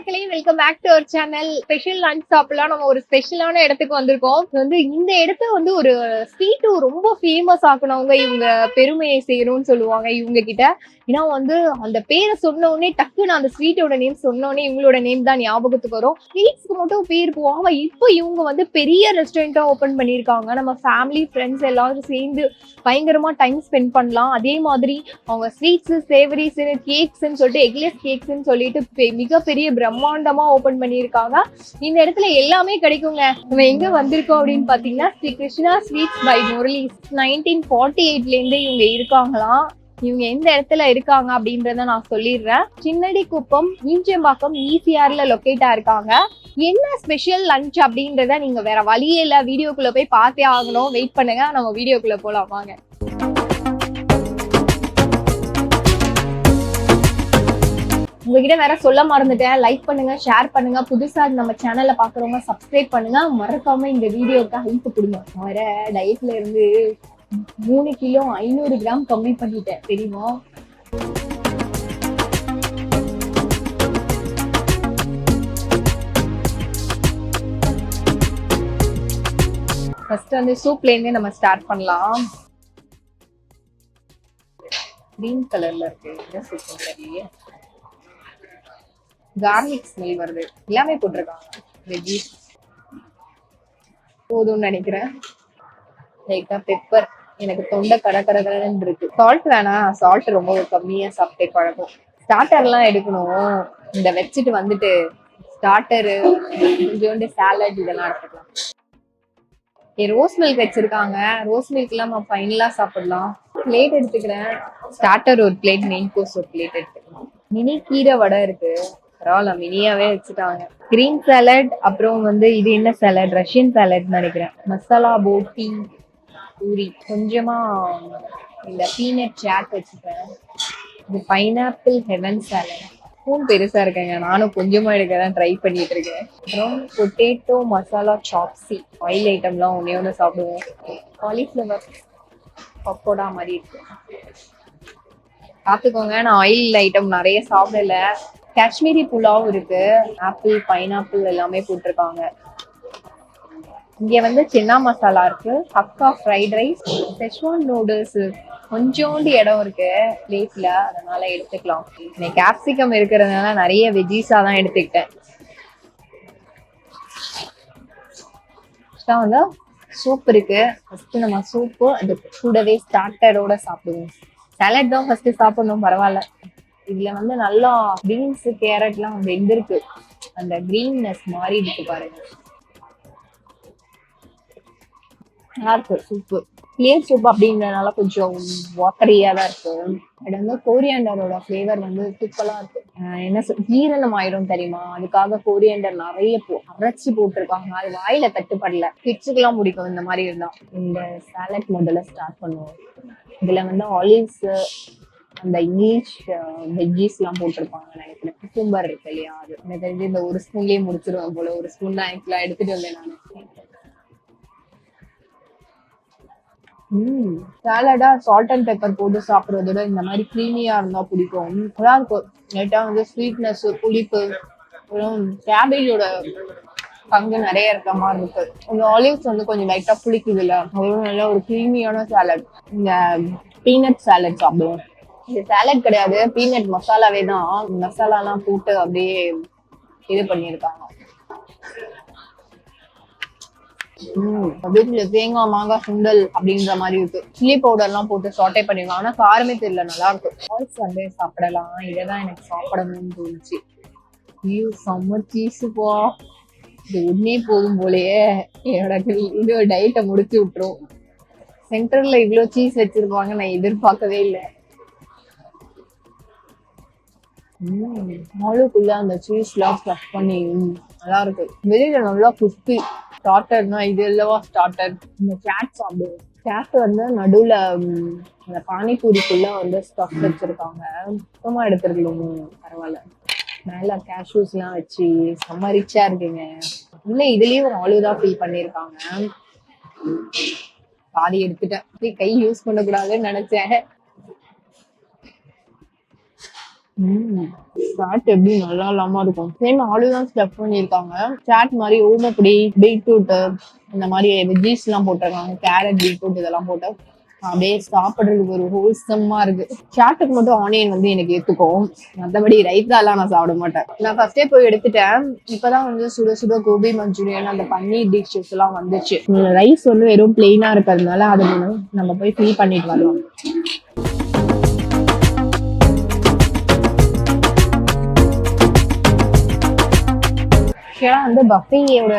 மக்களே, welcome back to our channel. Special lunch சாப்பிடலாம். நம்ம ஒரு ஸ்பெஷலான இடத்துக்கு வந்திருக்கோம். இந்த இடத்த ஒரு ஸ்வீட் ரொம்ப ஃபேமஸ் ஆக்கணவங்க இவங்க பெருமையை செய்யணும்னு சொல்லுவாங்க இவங்க கிட்ட. ஏன்னா அந்த பேரை சொன்ன உடனே டக்குன்னு அந்த ஸ்வீட்டோட நேம் சொன்ன உடனே இவங்களோட நேம் தான் ஞாபகத்துக்கு வரும். ஸ்வீட்ஸ்க்கு மட்டும் பேர் போவாங்க. இப்போ இவங்க பெரிய ரெஸ்டாரண்டா ஓபன் பண்ணிருக்காங்க. நம்ம ஃபேமிலி ஃப்ரெண்ட்ஸ் எல்லாரும் சேர்ந்து பயங்கரமா டைம் ஸ்பெண்ட் பண்ணலாம். அதே மாதிரி அவங்க ஸ்வீட்ஸ், சேவரிஸ், கேக்ஸ்ன்னு சொல்லிட்டு எக்லெஸ் கேக்ஸ்ன்னு சொல்லிட்டு மிகப்பெரிய பிரம்மாண்டமா ஓபன் பண்ணியிருக்காங்க. இந்த இடத்துல எல்லாமே கிடைக்குங்க. நம்ம எங்க வந்திருக்கோம் அப்படின்னு பாத்தீங்கன்னா ஸ்ரீ கிருஷ்ணா ஸ்வீட்ஸ் பை முரளி. 1948ல இருந்து இவங்க இருக்காங்களாம். இவங்க எந்த இடத்துல இருக்காங்க அப்படின்றத நான் சொல்லிடுறேன். சின்னடி குப்பம், ஈஞ்சம்பாக்கம், ஈசிஆர்ல லொக்கேட்டா இருக்காங்க. என்ன ஸ்பெஷல் லஞ்ச் அப்படின்றத நீங்க வேற வழியே இல்ல, வீடியோக்குள்ள போய் பார்த்தே ஆகணும். வெயிட் பண்ணுங்க, நம்ம வீடியோக்குள்ள போலாம் வாங்க. உங்ககிட்ட வேற சொல்ல மறந்துட்டேன். லைக் பண்ணுங்க, ஷேர் பண்ணுங்க. புதுசா நம்ம சேனல்ல பாக்குறவங்க சப்ஸ்கிரைப் பண்ணுங்க. மறக்காம இந்த வீடியோக்கு ஹெல்ப் கொடுங்க. வேற டயட்ல இருந்து 3 கிலோ 500 கிராம் கம்மி பண்ணிட்டேன் தெரியுமா? ஃபர்ஸ்ட் சூப்ல இருந்தே நம்ம ஸ்டார்ட் பண்ணலாம். கிரீன் கலர்ல இருக்கு. என்ன சூப் தெரியல. கார்லிக் ஸ்மெல் வருது. எல்லாமே போட்டிருக்காங்க. வெஜ்ஜீஸ் போதும்னு நினைக்கிறேன். லைட்டா பெப்பர். எனக்கு தொண்டை கடன்னு இருக்கு. சால்ட் வேணாம். சால்ட் ரொம்ப கம்மியா சாப்பிட்டே பழக்கம். ஸ்டார்டர் எல்லாம் எடுக்கணும். இந்த வச்சுட்டு ஸ்டார்டரு, கொஞ்சோண்டு சாலட் இதெல்லாம் எடுத்துக்கலாம். ரோஸ் மில்க் வச்சிருக்காங்க. ரோஸ் மில்க் எல்லாம் நம்ம ஃபைனலா சாப்பிடலாம். பிளேட் எடுத்துக்கிறேன். ஸ்டார்டர் ஒரு பிளேட், மெயின் கோர்ஸ் ஒரு பிளேட் எடுத்துக்கலாம். மினி கீரை வடை இருக்கு. பரவாயில்ல, மினியாவே வச்சுட்டாங்க. கிரீன் சாலட், அப்புறம் இது என்ன சாலட், ரஷ்யன் சாலட் நினைக்கிறேன். மசாலா போட்டி, பூரி, கொஞ்சமா இந்த பீனட் சாட் வச்சுப்பேன். இது பைனாப்பிள் ஹெவன் சாலட். ஸ்பூன் பெருசா இருக்குங்க. நானும் கொஞ்சமா எடுக்கதான் ட்ரை பண்ணிட்டு இருக்கேன். அப்புறம் பொட்டேட்டோ மசாலா சாப்ஸி. ஆயில் ஐட்டம்லாம் ஒண்ணு சாப்பிடுவோம். காலிஃப்ளவர் பக்கோடா மாதிரி இருக்கு. பார்த்துக்கோங்க, நான் ஆயில் ஐட்டம் நிறைய சாப்பிடல. காஷ்மீரி புலாவ் இருக்கு. ஆப்பிள், பைனாப்பிள் எல்லாமே போட்டிருக்காங்க. இங்க சின்னா மசாலா இருக்கு. Hakka fried rice, Schezwan noodles. கொஞ்சோண்டு இடம் இருக்கு பிளேட்ல, அதனால எடுத்துக்கலாம். இன்னைக்கு கேப்சிகம் இருக்கிறதுனால நிறைய வெஜ்ஜீஸா தான் எடுத்துக்கிட்டேன். சூப் இருக்கு. ஃபர்ஸ்ட் நம்ம சூப்பு அது கூடவே ஸ்டார்டரோட சாப்பிடுவோம். சாலட் தான் ஃபர்ஸ்ட் சாப்பிடணும், பரவாயில்ல. இதுல நல்லா பீன்ஸ், கேரட் எல்லாம் வெந்திருக்கு. அந்த கிரீன்னஸ் மாதிரி இருக்கு பாருங்க. நல்லா இருக்கு சூப்பு. கிளியர் சூப் அப்படின்றதுனால கொஞ்சம் வாட்டரியா தான் இருக்கு. அது கோரியாண்டரோட ஃபிளேவர் சூப்பரா இருக்கு. என்ன ஜீரணம் ஆயிடும் தெரியுமா? அதுக்காக கோரியாண்டர் நிறைய அரைச்சி போட்டிருக்காங்க. அது வாயில தட்டுப்படல. கிட்ஸுக்கு எல்லாம் பிடிக்கும் இந்த மாதிரி இருந்தா. இந்த சாலட் முதல்ல ஸ்டார்ட் பண்ணுவோம். இதுல ஆலிவ்ஸ், அந்த இங்கிலீஷ் வெஜ்ஜீஸ் எல்லாம் போட்டிருப்பாங்க நினைக்கிறேன். குக்கும்பர் இருக்கு இல்லையா, அது எனக்கு தெரிஞ்சு இந்த ஒரு ஸ்பூன்லயே முடிச்சிருவேன் போல. ஒரு ஸ்பூன் தான் ஆக்சுவலா எடுத்துட்டு வந்தேன் நான். சாலடா சால்ட் அண்ட் பெப்பர் போட்டு சாப்பிடுறதோட இந்த மாதிரி கிரீமியா இருந்தா பிடிக்கும். நல்லா இருக்கும். லைட்டா ஸ்வீட்னஸ், புளிப்பு, அப்புறம் கேபேஜோட பங்கு நிறைய இருக்க மாதிரி இருக்கு. இந்த ஆலிவ்ஸ் கொஞ்சம் லைட்டா புளிக்குது இல்ல, அதுவும் நல்ல ஒரு கிரீமியான சாலட். இந்த பீனட் சாலட் சாப்பிடுவோம். இது சாலட் கிடையாது, பீனட் மசாலாவே தான். மசாலா எல்லாம் போட்டு அப்படியே இது பண்ணிருக்காங்க. தேங்காய், மாங்காய், சுண்டல் அப்படின்ற மாதிரி இருக்கு. சில்லி பவுடர் எல்லாம் போட்டு சாட்டே பண்ணிருக்காங்க. ஆனா காரமே தெரியல, நல்லா இருக்கு. ஆல்ஸ் சாப்பிடலாம். இததான் எனக்கு சாப்பிடணும்னு தோணுச்சு. ஐயோ செம்ம சீஸுப்பா. இது உடனே போகும் போலயே என்னோட இது டயட்டை முடிச்சு விட்டுரும். சென்டர்ல இவ்வளவு சீஸ் வச்சிருப்பாங்க நான் எதிர்பார்க்கவே இல்லை. ஆளுக்குள்ள அந்த சீஸ் எல்லாம் ஸ்டஃப் பண்ணி நல்லா இருக்கு. வெளியில நல்லா கிறிஸ்பி. ஸ்டார்டர்னா இது இல்லவா ஸ்டார்டர். இந்த சாட் சாப்பிடுவோம். சாட் நடுவுல அந்த பானிபூரிக்குள்ள ஸ்டஃப் வச்சிருக்காங்க. சுத்தமா எடுத்துருக்கணும், பரவாயில்ல. மேல கேஷ்யூஸ் எல்லாம் வச்சு செம்ம ரிச்சா இருக்குங்க. இல்ல இதுலயும் ஒரு ஆலிவ்தான் ஃபில் பண்ணிருக்காங்க. பாதி எடுத்துட்டேன். கை யூஸ் பண்ணக்கூடாதுன்னு நினைச்சேன். சாட் எப்படி நல்லா இல்லாம இருக்கும். சேம் ஆலு தான் ஸ்டஃப் பண்ணியிருக்காங்க. சாட் மாதிரி ஓமப்பொடி, பீட்ரூட் இந்த மாதிரி வெஜ்ஜீஸ் எல்லாம் போட்டிருக்காங்க. கேரட், பீட்ரூட் இதெல்லாம் போட்டு அப்படியே சாப்பிடுறதுக்கு ஒரு ஹோல்சமா இருக்கு. சாட்டுக்கு மட்டும் ஆனியன் வந்து எனக்கு ஏத்துக்கும். மற்றபடி ரைத்தா எல்லாம் நான் சாப்பிட மாட்டேன். நான் ஃபர்ஸ்டே போய் எடுத்துட்டேன். இப்பதான் வந்து சுட சுட கோபி மஞ்சூரியன் அந்த பன்னீர் டிஷ்ஷஸ் எல்லாம் வந்துச்சு. ரைஸ் வந்து வெறும் பிளெயினா இருக்கிறதுனால அது நம்ம போய் ஃபில் பண்ணிட்டு வரலாம். வந்து பஃபேயோட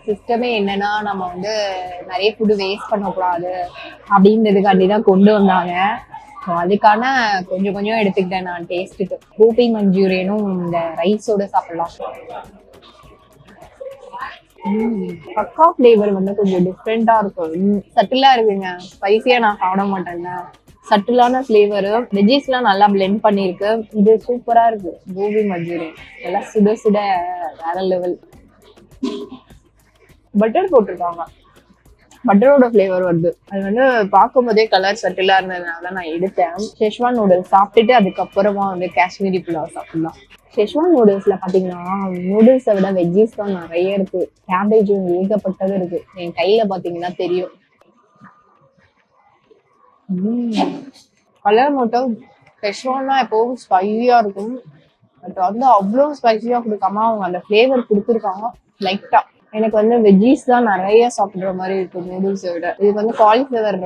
சிஸ்டமே என்னன்னா நம்ம வந்து நிறைய ஃபுட்டு வேஸ்ட் பண்ணக்கூடாது அப்படின்றதுக்காண்டி தான் கொண்டு வந்தாங்க. அதுக்கான கொஞ்சம் கொஞ்சம் எடுத்துக்கிட்டேன் நான் டேஸ்ட்டுக்கு. கோபி மஞ்சூரியனும் இந்த ரைஸோட சாப்பிடலாம். பக்கா ஃபிளேவர் வந்து கொஞ்சம் டிஃப்ரெண்டா இருக்கும். சட்டிலா இருக்குங்க. ஸ்பைசியா நான் சாப்பிட மாட்டேன்ல. சட்டிலான ஃபிளேவர். வெஜ்ஜீஸ் எல்லாம் நல்லா பிளெண்ட் பண்ணிருக்கு. இது சூப்பரா இருக்கு. கோபி மஞ்சூரியன் எல்லாம் சுட சுட வேற லெவல். பட்டர் போட்டிருக்காங்க. பட்டரோட ஃபிளேவர் வருது. அது வந்து பார்க்கும் போதே கலர் சட்டிலா இருந்ததுனால நான் எடுத்தேன். ஷெஷ்வான் நூடுல்ஸ் சாப்பிட்டுட்டு அதுக்கப்புறமா வந்து காஷ்மீரி புலாவ் சாப்பிடலாம். ஷெஷ்வான் நூடுல்ஸ்ல பாத்தீங்கன்னா நூடுல்ஸை விட வெஜ்ஜீஸ் தான் நிறைய இருக்கு. கேபேஜும் ஏகப்பட்டது இருக்கு. என் கையில பாத்தீங்கன்னா தெரியும். கலர் மட்டும் ஷெஷ்வான்னா எப்பவும் ஸ்பைசியா இருக்கும். பட் வந்து அவ்வளோ ஸ்பைசியா கொடுக்காம அவங்க அந்த ஃபிளேவர் கொடுத்துருக்காங்க லைட்டா. எனக்கு வந்து வெஜ்ஜீஸ் தான் நிறைய சாப்பிடுற மாதிரி இருக்கும் நூடுல்ஸை விட. இதுக்கு வந்து காலிஃப்ளவர்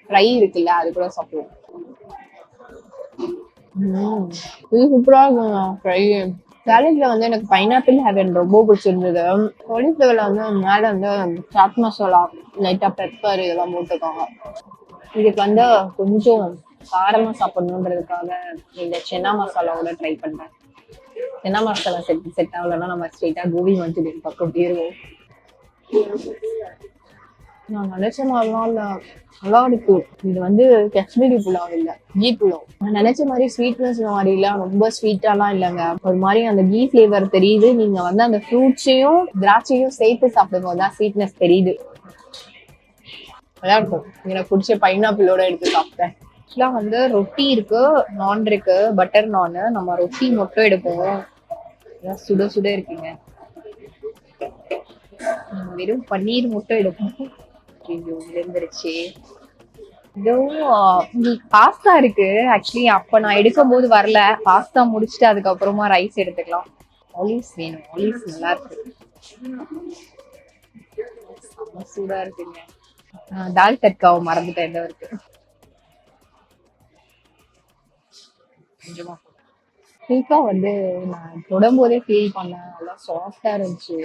ஃப்ரை இருக்குல்ல, அது கூட சாப்பிடுவோம். இது சூப்பரா இருக்குங்க ஃப்ரை. சாலட்ல வந்து எனக்கு பைனாப்பிள் ஹேவன் ரொம்ப பிடிச்சிருந்தது. காலிஃப்ளவர்ல வந்து மேல வந்து சாட் மசாலா, லைட்டா பெப்பர் இதெல்லாம் போட்டுருக்காங்க. இதுக்கு வந்து கொஞ்சம் காரமா சாப்பிடணுன்றதுக்காக இந்த சென்னா மசாலாவோட ட்ரை பண்றேன். சென்னா மசாலா செட் ஆகலன்னா நம்ம ஸ்ட்ரெயிட்டா கோபி மஞ்சூரியன் பக்கம் போயிருவோம். நான் நினைச்ச மாதிரிலாம் இல்ல, நல்லா இருக்கு. இது வந்து காஷ்மீரி புலாவ் இல்ல, கீ புலாவ். நான் நினைச்ச மாதிரி ஸ்வீட்னஸ் மாதிரி எல்லாம் ரொம்ப ஸ்வீட்டாலாம் இல்லைங்க. ஒரு மாதிரி அந்த கீ ஃபிளேவர் தெரியுது. நீங்க வந்து அந்த ஃப்ரூட்ஸையும் திராட்சையும் சேர்த்து சாப்பிடும் போதுதான் ஸ்வீட்னஸ் தெரியுது. நல்லா இருக்கும். எனக்கு பிடிச்ச பைனாப்பிளோட எடுத்து சாப்பிட்டேன். ஆக்சுவலா வந்து ரொட்டி இருக்கு, நான் இருக்கு, பட்டர் நான். நம்ம ரொட்டி மட்டும் எடுப்போம். சுட சுட இருக்குங்க. வெறும் பன்னீர் மட்டும் எடுப்போம். விழுந்துருச்சு. இதுவும் பாஸ்தா இருக்கு. ஆக்சுவலி அப்ப நான் எடுக்கும் போது வரல. பாஸ்தா முடிச்சுட்டு அதுக்கப்புறமா ரைஸ் எடுத்துக்கலாம். ஆலிவ்ஸ் வேணும். ஆலிவ்ஸ் நல்லா இருக்கு. சூடா இருக்குங்க. தால் தட்காவை மறந்துட்டேன். என்ன இருக்கு கொஞ்சமா ஸ்வீட்டா வந்து நான் தொடும் போதே ஃபீல் பண்ணேன். நல்லா சாஃப்டா இருந்துச்சு.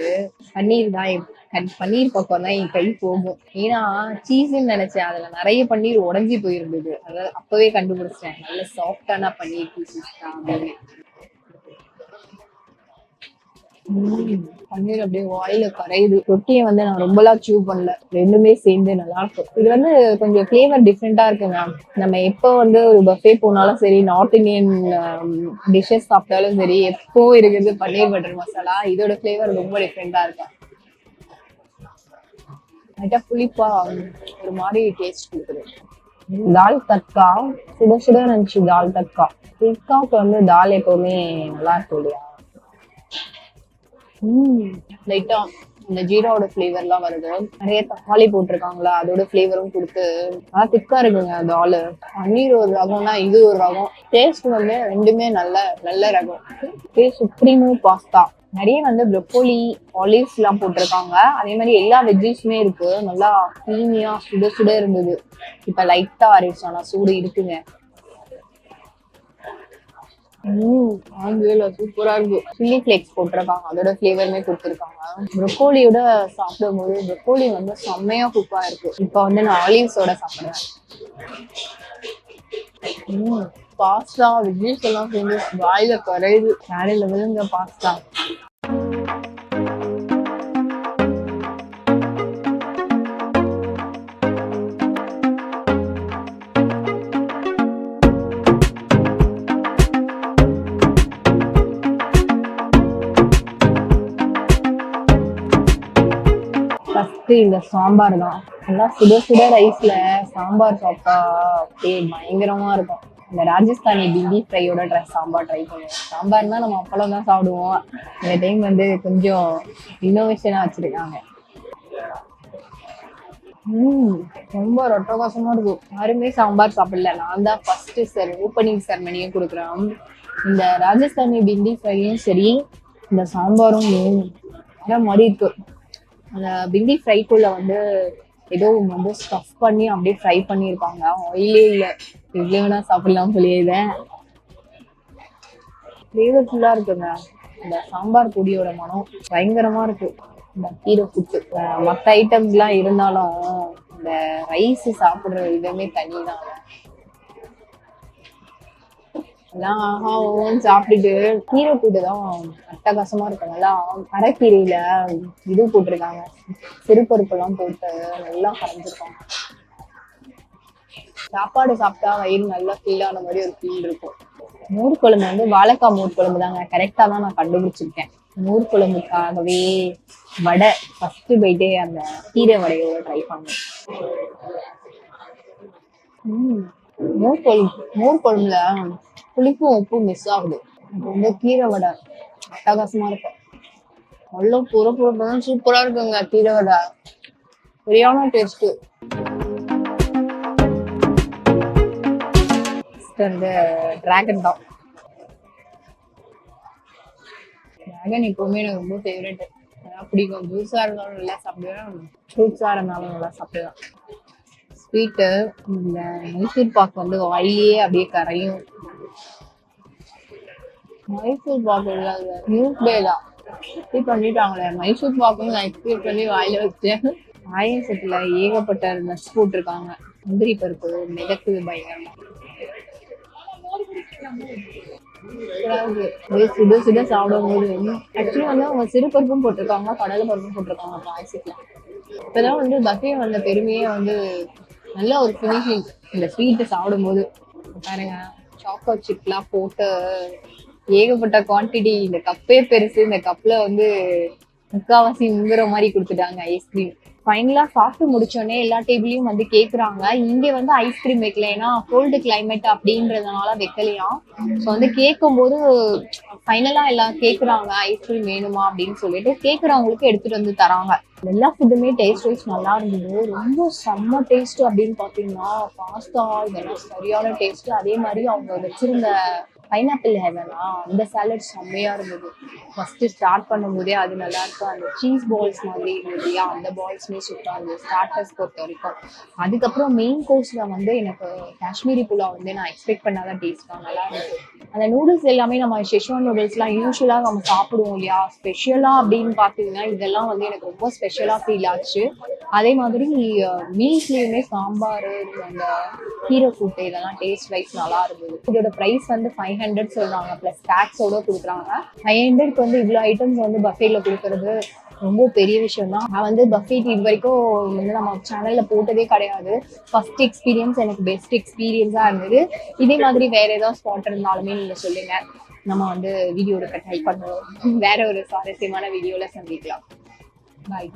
பன்னீர் தான் பன்னீர் பக்கம் தான் என் கை போகும். ஏன்னா சீஸ்ன்னு நினைச்சேன். அதுல நிறைய பன்னீர் உடஞ்சி போயிருந்தது. அதாவது அப்பவே கண்டுபிடிச்சேன் நல்ல சாஃப்டான பன்னீர் பீசஸ் தான் அப்படின்னு. பன்னீர் அப்படியே வாயில கரையுது. ரொட்டியை வந்து நான் ரொம்பலாம் சூ பண்ணல. ரெண்டுமே சேர்ந்து நல்லா இருக்கும். இது வந்து கொஞ்சம் ஃபிளேவர் டிஃப்ரெண்டா இருக்குங்க. நம்ம எப்போ வந்து ஒரு பஃபே போனாலும் சரி, நார்த் இந்தியன் டிஷ்ஷஸ் சாப்பிட்டாலும் சரி, எப்போ இருக்குது பன்னீர் பட்டர் மசாலா. இதோட ஃபிளேவர் ரொம்ப டிஃப்ரெண்டா இருக்கும். லைட்டா புளிப்பா ஒரு மாதிரி டேஸ்ட் கொடுக்குது. தால் தட்கா சுட சுட இருந்துச்சு. தால் தட்கா தட்காவுக்கு வந்து தால் எப்பவுமே நல்லா இருக்கும் இல்லையா. லைட்டா இந்த ஜீராவோட ஃபிளேவர் எல்லாம் வருது. நிறைய தக்காளி போட்டிருக்காங்களா, அதோட ஃபிளேவரும் கொடுத்து நல்லா திக்கா இருக்குங்க. தால் பன்னீர் ஒரு ரகம்னா இது ஒரு ரகம். டேஸ்ட் வந்து ரெண்டுமே நல்ல ரகம். சுப்ரீமோ பாஸ்தா நிறைய வந்து ப்ரொக்கோலி, ஆலிவ்ஸ் எல்லாம் போட்டிருக்காங்க. அதே மாதிரி எல்லா வெஜ்ஜீஸுமே இருக்கு. நல்லா கிரீமியா சுட சுட இருந்தது. இப்ப லைட்டா ஆறிடுச்சு, ஆனா சூடு இருக்குங்க. சூப்பரா இருக்கு. சில்லி ஃபிளேக்ஸ் போட்டிருக்காங்க, அதோட ஃபிளேவருமே கொடுத்துருக்காங்க. ப்ரொக்கோலியோட சாப்பிடும் போது ப்ரொக்கோலி வந்து செம்மையா குக்கா இருக்கு. இப்ப வந்து நான் ஆலிவ்ஸோட சாப்பிடுறேன். பாஸ்தா வெஜ்ஜீஸ் எல்லாம் சேர்ந்து வாயில கரையுது. வேற லெவலுங்க பாஸ்தா. இந்த சாம்பார் தான். நல்லா சுட சுட ரைஸ்ல சாம்பார் சாப்பிட்டா அப்படியே பயங்கரமா இருக்கும். இந்த ராஜஸ்தானி பிண்டி ஃப்ரையோட சாம்பார் ட்ரை பண்ணுவோம். சாம்பார்னா நம்ம அப்பளம் தான் சாப்பிடுவோம். இந்த டைம் வந்து கொஞ்சம் இன்னோவேஷனா வச்சிருக்காங்க. ரொம்ப ரொட்டகாசமா இருக்கும். யாருமே சாம்பார் சாப்பிடல. நான் தான் ஃபர்ஸ்ட் ஓப்பனிங் செரமனியும் கொடுக்குறேன். இந்த ராஜஸ்தானி பிண்டி ஃப்ரையும் சரி, இந்த சாம்பாரும் வேற மாதிரி இருக்கு. அந்த பிண்டி ஃப்ரைக்குள்ள வந்து ஏதோ வந்து ஸ்டஃப் பண்ணி அப்படியே ஃப்ரை பண்ணியிருப்பாங்க. ஆயிலே இல்லை, எவ்வளோ வேணா சாப்பிடலாம் சொல்லிடுறேன். ஃப்ளேவர்ஃபுல்லா இருக்குங்க. இந்த சாம்பார் பொடியோட மனம் பயங்கரமா இருக்கு. இந்த கீரை புட்டு மற்ற ஐட்டம்ஸ் எல்லாம் இருந்தாலும் இந்த ரைஸ் சாப்பிடுற விதமே தனிதான். எல்லாம் ஆஹா ஓன்னு சாப்பிட்டுட்டு கீரை கூட்டு தான் அட்டகாசமா இருக்கும். நல்லா அரைக்கீரையில இது போட்டிருக்காங்க, சிறுபருப்பு எல்லாம் போட்டு நல்லா கரைஞ்சிருக்காங்க. சாப்பாடு சாப்பிட்டா வயிறு நல்லா ஃபீல் ஆன மாதிரி ஒரு ஃபீல் இருக்கும். மோர் குழம்பு வந்து வாழைக்காய் மோர் குழம்பு தாங்க. கரெக்டா தான் நான் கண்டுபிடிச்சிருக்கேன். மோர் குழம்புக்காகவே வடை ஃபர்ஸ்ட் போயிட்டே அந்த கீரை வடையோட ட்ரை பண்ணேன். மோர் குழம்புல புளிப்பும் உப்பும் மிஸ் ஆகுது. ரொம்ப கீரை வடை அட்டகாசமா இருக்கும். அவ்வளோ புறப்புறப்பதான் சூப்பரா இருக்குங்க கீரை வடை. சரியான டேஸ்ட். அந்த டிராகன் தான். டிராகன் எப்பவுமே எனக்கு ரொம்ப ஃபேவரட். பிடிக்கும். ஜூஸா இருந்தாலும் நல்லா சாப்பிடுவேன், ஃப்ரூட்ஸா இருந்தாலும் நல்லா சாப்பிடுவேன். ஸ்வீட்டு இந்த மைசூர் பாக்கு வந்து வாயிலேயே அப்படியே கரையும். மைசூர் பாக்கு இல்லாத நியூஸ் டே தான் இப்படி பண்ணிட்டாங்களே. மைசூர் பாக்குன்னு நான் எக்ஸ்பெக்ட் பண்ணி வாயில வச்சேன். ஆயசத்துல ஏகப்பட்ட நட்ஸ் போட்டிருக்காங்க. முந்திரி பருப்பு மிதக்குது பயங்கரமா. சுட சுட சாப்பிடும் போது ஆக்சுவலி வந்து அவங்க சிறு பருப்பும் போட்டிருக்காங்க, கடலை பருப்பும் போட்டிருக்காங்க பாயசத்துல. இப்பதான் வந்து பஃபே வந்த பெருமையே வந்து நல்ல ஒரு ஃபினிஷிங். இந்த ஸ்வீட்டு சாப்பிடும் போது பாருங்க, சாக்லேட் சிப்லாம் போட்டு ஏகப்பட்ட குவான்டிட்டி. இந்த கப்பே பெருசு. இந்த கப்ல வந்து முக்காவாசி முங்குற மாதிரி கொடுத்துட்டாங்க ஐஸ்கிரீம். ஃபைனலா சாப்பிட்டு முடிச்சோடனே எல்லா டேபிளையும் வந்து கேக்குறாங்க. இங்க வந்து ஐஸ்கிரீம் வைக்கல, ஏன்னா கோல்டு கிளைமேட் அப்படின்றதுனால வைக்கலையாம். ஸோ வந்து கேட்கும் போது ஃபைனலா எல்லாம் கேக்குறாங்க ஐஸ்கிரீம் வேணுமா அப்படின்னு சொல்லிட்டு கேக்குறவங்களுக்கு எடுத்துட்டு வந்து தராங்க. எல்லா ஃபுட்டுமே டேஸ்ட் வைஸ் நல்லா இருந்தது. ரொம்ப செம்ம டேஸ்ட் அப்படின்னு பாத்தீங்கன்னா பாஸ்தா இதெல்லாம் சரியான டேஸ்ட். அதே மாதிரி அவங்க வச்சிருந்த பைனாப்பிள் ஹெவனா அந்த சாலட் செம்மையா இருந்தது. ஃபர்ஸ்ட் ஸ்டார்ட் பண்ணும் போதே அது நல்லா இருக்கும். அந்த சீஸ் பால்ஸ் மாதிரி இருந்தது இல்லையா, அந்த பால்ஸ்மே சூப்பரா இருந்தது ஸ்டார்டர்ஸ் பொறுத்த வரைக்கும். அதுக்கப்புறம் மெயின் கோர்ஸ்ல வந்து எனக்கு காஷ்மீரி புலாவ் வந்து நான் எக்ஸ்பெக்ட் பண்ணாத டேஸ்டா நல்லா இருந்தது. அந்த நூடுல்ஸ் எல்லாமே நம்ம ஷெஷ்வான் நூடுல்ஸ்லாம் யூஸ்வலா நம்ம சாப்பிடுவோம் இல்லையா, ஸ்பெஷலா அப்படின்னு பாத்தீங்கன்னா இதெல்லாம் வந்து எனக்கு ரொம்ப ஸ்பெஷலா ஃபீல் ஆச்சு. அதே மாதிரி மீல்ஸ்லயுமே சாம்பார், அந்த கீரை கூட்டு இதெல்லாம் டேஸ்ட் வைஸ் நல்லா இருந்தது. இதோட பிரைஸ் வந்து 500 சொல்றாங்க, பிளஸ் டாக்ஸோட கொடுக்குறாங்க. 500க்கு வந்து இவ்வளோ ஐட்டம்ஸ் வந்து பஃபேல கொடுக்கறது ரொம்ப பெரிய விஷயம் தான். நான் வந்து பஃபேட் இது வரைக்கும் வந்து நம்ம சேனல்ல போட்டதே கிடையாது. ஃபர்ஸ்ட் எக்ஸ்பீரியன்ஸ் எனக்கு பெஸ்ட் எக்ஸ்பீரியன்ஸா இருந்தது. இதே மாதிரி வேற ஏதாவது ஸ்பாட் இருந்தாலுமே நீங்க சொல்லுங்க, நம்ம வந்து வீடியோ எடுக்க ட்ரை பண்ணுவோம். வேற ஒரு சுவாரஸ்யமான வீடியோல சந்திக்கலாம். பாய்.